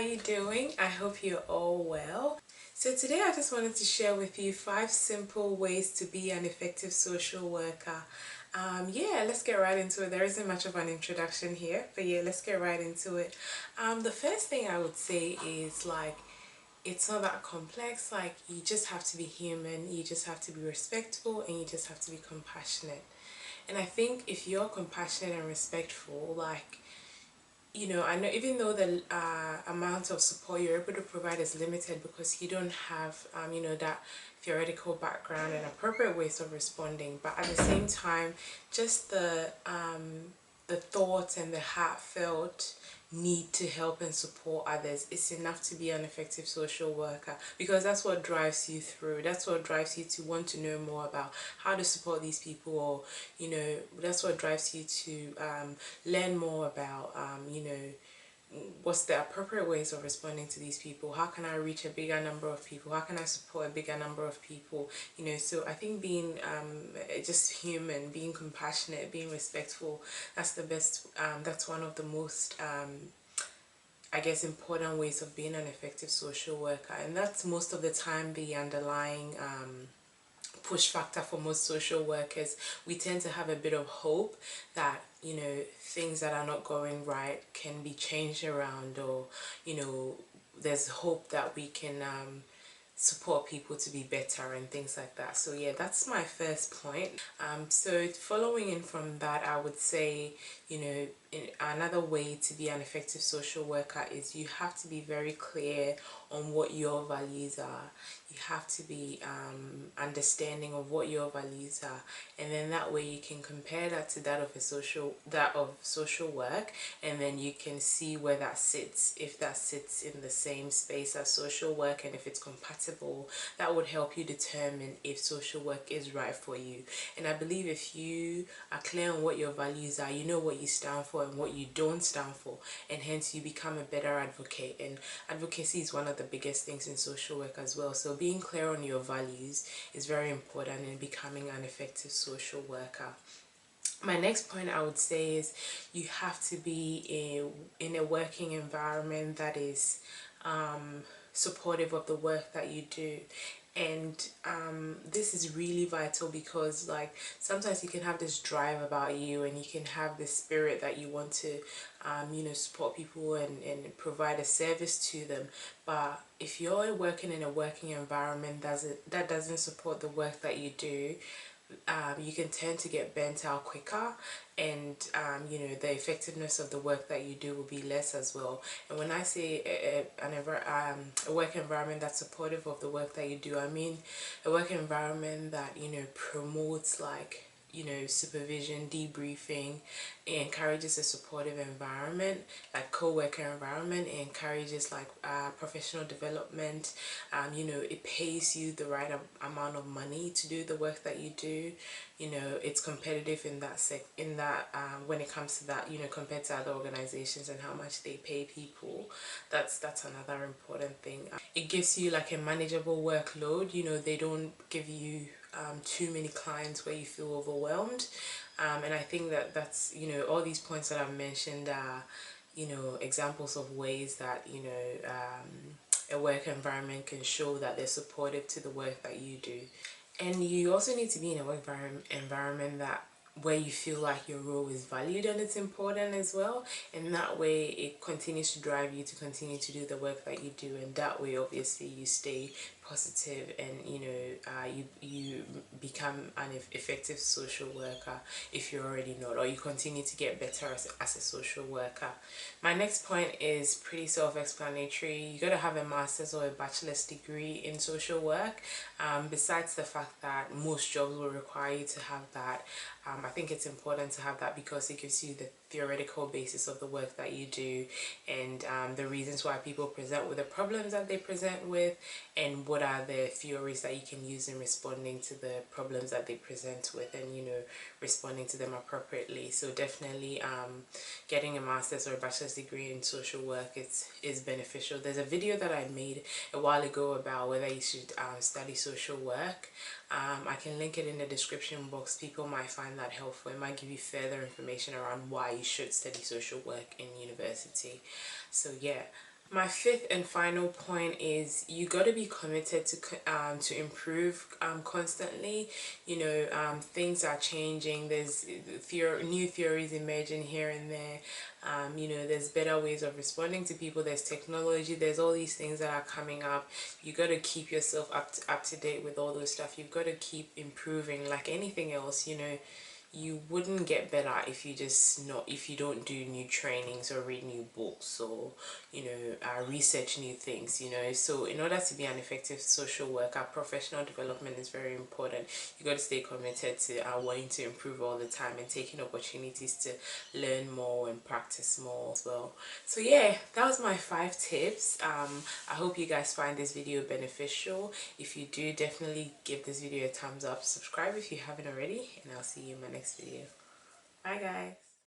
you doing? I hope you're all well. So today I just wanted to share with you 5 simple ways to be an effective social worker. Yeah, let's get right into it. There isn't much of an introduction here, but yeah, let's get right into it. The first thing I would say is it's not that complex. Like, you just have to be human, you just have to be respectful, and you just have to be compassionate. And I think if you're compassionate and respectful, I know even though the amount of support you're able to provide is limited because you don't have, that theoretical background and appropriate ways of responding, but at the same time, just the thoughts and the heartfelt need to help and support others, it's enough to be an effective social worker, because that's what drives you through, that's what drives you to want to know more about how to support these people, or that's what drives you to learn more about what's the appropriate ways of responding to these people, how can I reach a bigger number of people, how can I support a bigger number of people. So I think being just human, being compassionate, being respectful, that's the best, that's one of the most I guess important ways of being an effective social worker, and that's most of the time the underlying push factor for most social workers. We tend to have a bit of hope that things that are not going right can be changed around, or there's hope that we can support people to be better and things like that. So yeah, that's my first point. So following in from that, I would say, another way to be an effective social worker is you have to be very clear on what your values are. You have to be understanding of what your values are, and then that way you can compare that to that of social work, and then you can see where that sits, if that sits in the same space as social work, and if it's compatible. That would help you determine if social work is right for you. And I believe if you are clear on what your values are, you know what you stand for and what you don't stand for, and hence you become a better advocate. And advocacy is one of the biggest things in social work as well. So being clear on your values is very important in becoming an effective social worker. My next point I would say is you have to be in a working environment that is supportive of the work that you do. And this is really vital because, like, sometimes you can have this drive about you, and you can have this spirit that you want to support people and provide a service to them. But if you're working in a working environment that doesn't support the work that you do, you can tend to get burnt out quicker, and the effectiveness of the work that you do will be less as well. And when I say a work environment that's supportive of the work that you do, I mean a work environment that promotes, like, supervision, debriefing. It encourages a supportive environment, like co-worker environment. It encourages, like, professional development. It pays you the right amount of money to do the work that you do. It's competitive in that when it comes to that, compared to other organizations and how much they pay people. That's another important thing. It gives you, like, a manageable workload. They don't give you too many clients where you feel overwhelmed. And I think that's all these points that I've mentioned are examples of ways that a work environment can show that they're supportive to the work that you do. And you also need to be in a work environment that where you feel like your role is valued and it's important as well, and that way it continues to drive you to continue to do the work that you do, and that way obviously you stay positive, and you become an effective social worker if you're already not, or you continue to get better as a social worker. My next point is pretty self-explanatory. You gotta have a master's or a bachelor's degree in social work. Besides the fact that most jobs will require you to have that, I think it's important to have that because it gives you the theoretical basis of the work that you do, and the reasons why people present with the problems that they present with, and what are the theories that you can use in responding to the problems that they present with, and responding to them appropriately. So definitely getting a master's or a bachelor's degree in social work is beneficial. There's a video that I made a while ago about whether you should study social work. I can link it in the description box. People might find that helpful. It might give you further information around why you should study social work in university. So yeah. My fifth and final point is you got to be committed to improve constantly. You know, things are changing. There's new theories emerging here and there. You know, there's better ways of responding to people. There's technology. There's all these things that are coming up. You got to keep yourself up to date with all those stuff. You've got to keep improving. Like anything else, you know, you wouldn't get better if you just not if you don't do new trainings or read new books or, you know, research new things, you know. So in order to be an effective social worker, professional development is very important. You got to stay committed to wanting to improve all the time and taking opportunities to learn more and practice more as well. So yeah, that was my 5 tips. I hope you guys find this video beneficial. If you do, definitely give this video a thumbs up, subscribe if you haven't already, and I'll see you in my next video. Bye guys.